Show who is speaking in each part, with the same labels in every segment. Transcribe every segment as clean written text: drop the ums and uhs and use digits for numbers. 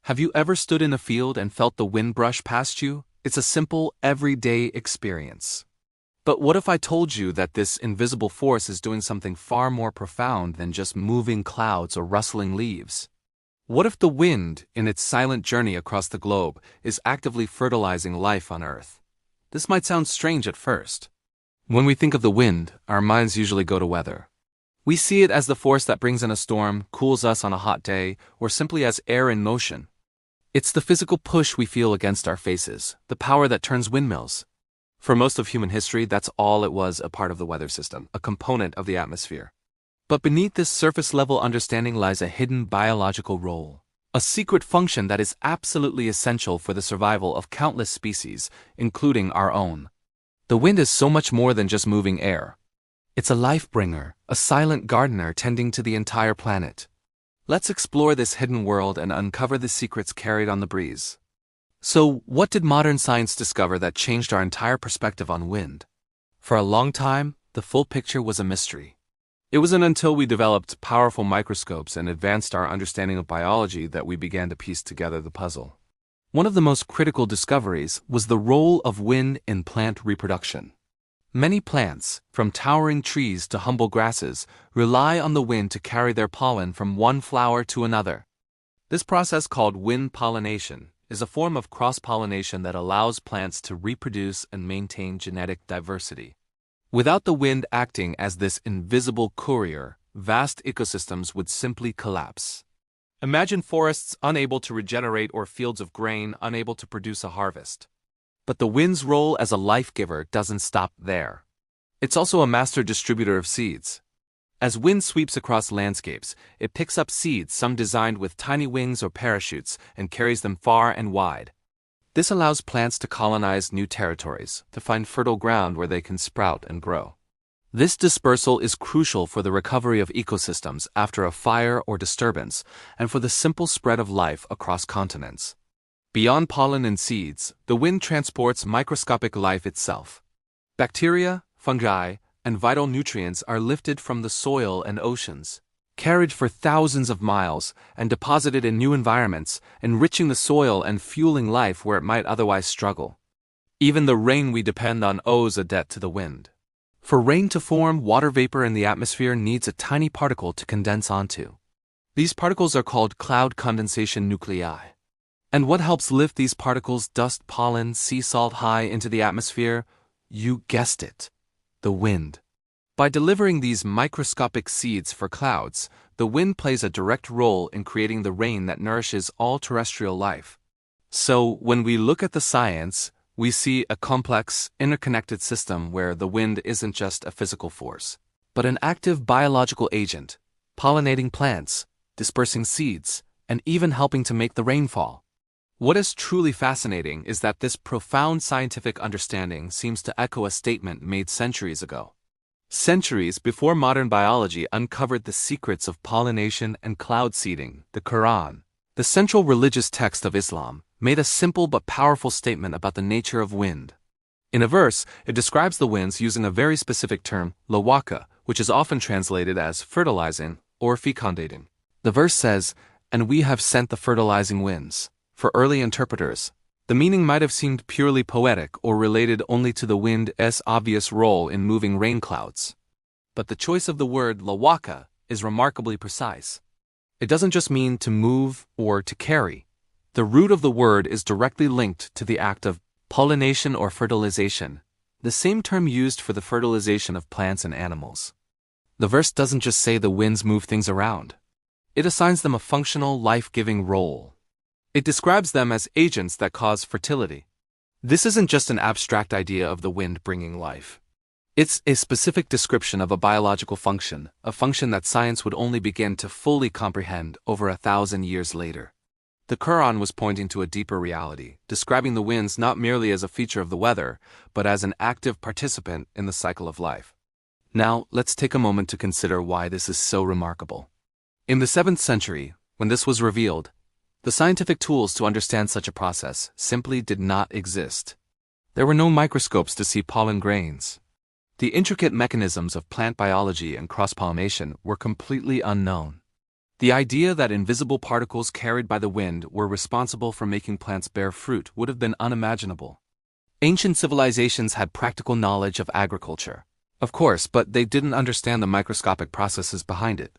Speaker 1: Have you ever stood in a field and felt the wind brush past you? It's a simple, everyday experience. But what if I told you that this invisible force is doing something far more profound than just moving clouds or rustling leaves? What if the wind, in its silent journey across the globe, is actively fertilizing life on Earth? This might sound strange at first. When we think of the wind, our minds usually go to weather. We see it as the force that brings in a storm, cools us on a hot day, or simply as air in motion. It's the physical push we feel against our faces, the power that turns windmills. For most of human history, that's all it was, a part of the weather system, a component of the atmosphere. But beneath this surface-level understanding lies a hidden biological role, a secret function that is absolutely essential for the survival of countless species, including our own. The wind is so much more than just moving air. It's a life-bringer, a silent gardener tending to the entire planet. Let's explore this hidden world and uncover the secrets carried on the breeze. So, what did modern science discover that changed our entire perspective on wind? For a long time, the full picture was a mystery. It wasn't until we developed powerful microscopes and advanced our understanding of biology that we began to piece together the puzzle. One of the most critical discoveries was the role of wind in plant reproduction. Many plants, from towering trees to humble grasses, rely on the wind to carry their pollen from one flower to another. This process, called wind pollination, is a form of cross-pollination that allows plants to reproduce and maintain genetic diversity. Without the wind acting as this invisible courier, vast ecosystems would simply collapse. Imagine forests unable to regenerate or fields of grain unable to produce a harvest. But the wind's role as a life-giver doesn't stop there. It's also a master distributor of seeds. As wind sweeps across landscapes, it picks up seeds, some designed with tiny wings or parachutes, and carries them far and wide. This allows plants to colonize new territories, to find fertile ground where they can sprout and grow. This dispersal is crucial for the recovery of ecosystems after a fire or disturbance, and for the simple spread of life across continents. Beyond pollen and seeds, the wind transports microscopic life itself. Bacteria, fungi, and vital nutrients are lifted from the soil and oceans, carried for thousands of miles, and deposited in new environments, enriching the soil and fueling life where it might otherwise struggle. Even the rain we depend on owes a debt to the wind. For rain to form, water vapor in the atmosphere needs a tiny particle to condense onto. These particles are called cloud condensation nuclei. And what helps lift these particles, dust, pollen, sea salt, high into the atmosphere? You guessed it, the wind. By delivering these microscopic seeds for clouds, the wind plays a direct role in creating the rain that nourishes all terrestrial life. So, when we look at the science, we see a complex, interconnected system where the wind isn't just a physical force, but an active biological agent, pollinating plants, dispersing seeds, and even helping to make the rainfall. What is truly fascinating is that this profound scientific understanding seems to echo a statement made centuries ago. Centuries before modern biology uncovered the secrets of pollination and cloud seeding, the Qur'an, the central religious text of Islam, made a simple but powerful statement about the nature of wind. In a verse, it describes the winds using a very specific term, lawaka, which is often translated as fertilizing or fecundating. The verse says, "And we have sent the fertilizing winds." For early interpreters, the meaning might have seemed purely poetic or related only to the wind's obvious role in moving rain clouds. But the choice of the word lawaka is remarkably precise. It doesn't just mean to move or to carry. The root of the word is directly linked to the act of pollination or fertilization, the same term used for the fertilization of plants and animals. The verse doesn't just say the winds move things around. It assigns them a functional, life-giving role. It describes them as agents that cause fertility. This isn't just an abstract idea of the wind bringing life. It's a specific description of a biological function, a function that science would only begin to fully comprehend over 1,000 years later. The Qur'an was pointing to a deeper reality, describing the winds not merely as a feature of the weather, but as an active participant in the cycle of life. Now, let's take a moment to consider why this is so remarkable. In the 7th century, when this was revealed, the scientific tools to understand such a process simply did not exist. There were no microscopes to see pollen grains. The intricate mechanisms of plant biology and cross-pollination were completely unknown. The idea that invisible particles carried by the wind were responsible for making plants bear fruit would have been unimaginable. Ancient civilizations had practical knowledge of agriculture, of course, but they didn't understand the microscopic processes behind it.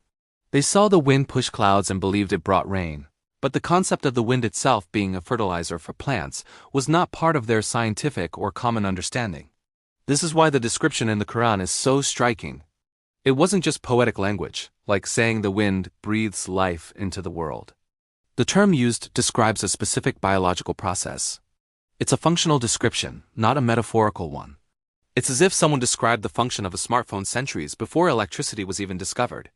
Speaker 1: They saw the wind push clouds and believed it brought rain, but the concept of the wind itself being a fertilizer for plants was not part of their scientific or common understanding. This is why the description in the Qur'an is so striking. It wasn't just poetic language, like saying the wind breathes life into the world. The term used describes a specific biological process. It's a functional description, not a metaphorical one. It's as if someone described the function of a smartphone centuries before electricity was even discovered.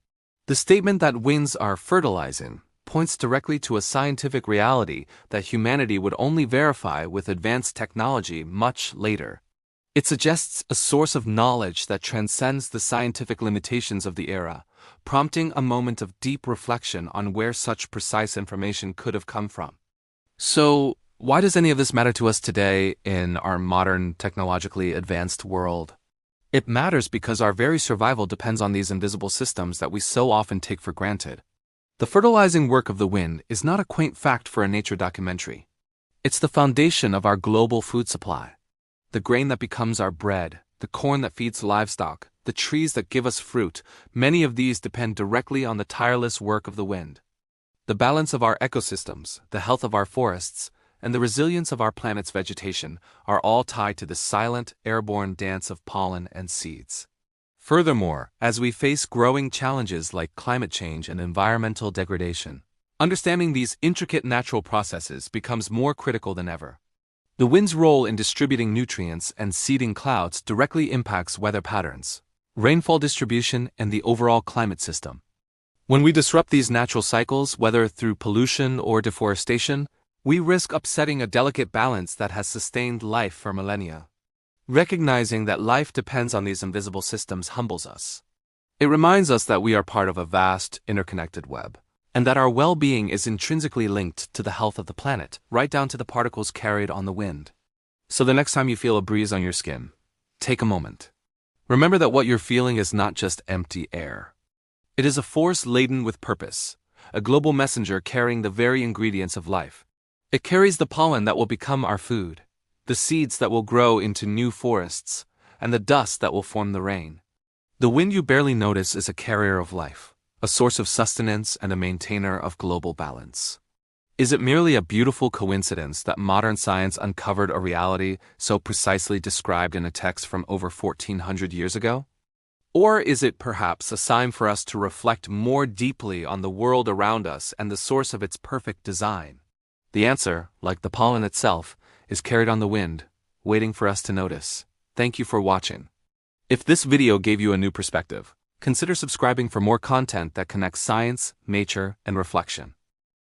Speaker 1: The statement that winds are fertilizing points directly to a scientific reality that humanity would only verify with advanced technology much later. It suggests a source of knowledge that transcends the scientific limitations of the era, prompting a moment of deep reflection on where such precise information could have come from. So, why does any of this matter to us today in our modern, technologically advanced world? It matters because our very survival depends on these invisible systems that we so often take for granted. The fertilizing work of the wind is not a quaint fact for a nature documentary. It's the foundation of our global food supply. The grain that becomes our bread, the corn that feeds livestock, the trees that give us fruit, many of these depend directly on the tireless work of the wind. The balance of our ecosystems, the health of our forests, and the resilience of our planet's vegetation are all tied to the silent, airborne dance of pollen and seeds. Furthermore, as we face growing challenges like climate change and environmental degradation, understanding these intricate natural processes becomes more critical than ever. The wind's role in distributing nutrients and seeding clouds directly impacts weather patterns, rainfall distribution, and the overall climate system. When we disrupt these natural cycles, whether through pollution or deforestation, we risk upsetting a delicate balance that has sustained life for millennia. Recognizing that life depends on these invisible systems humbles us. It reminds us that we are part of a vast, interconnected web, and that our well-being is intrinsically linked to the health of the planet, right down to the particles carried on the wind. So the next time you feel a breeze on your skin, take a moment. Remember that what you're feeling is not just empty air. It is a force laden with purpose, a global messenger carrying the very ingredients of life. It carries the pollen that will become our food, the seeds that will grow into new forests, and the dust that will form the rain. The wind you barely notice is a carrier of life, a source of sustenance and a maintainer of global balance. Is it merely a beautiful coincidence that modern science uncovered a reality so precisely described in a text from over 1400 years ago? Or is it perhaps a sign for us to reflect more deeply on the world around us and the source of its perfect design? The answer, like the pollen itself, is carried on the wind, waiting for us to notice. Thank you for watching. If this video gave you a new perspective, consider subscribing for more content that connects science, nature, and reflection.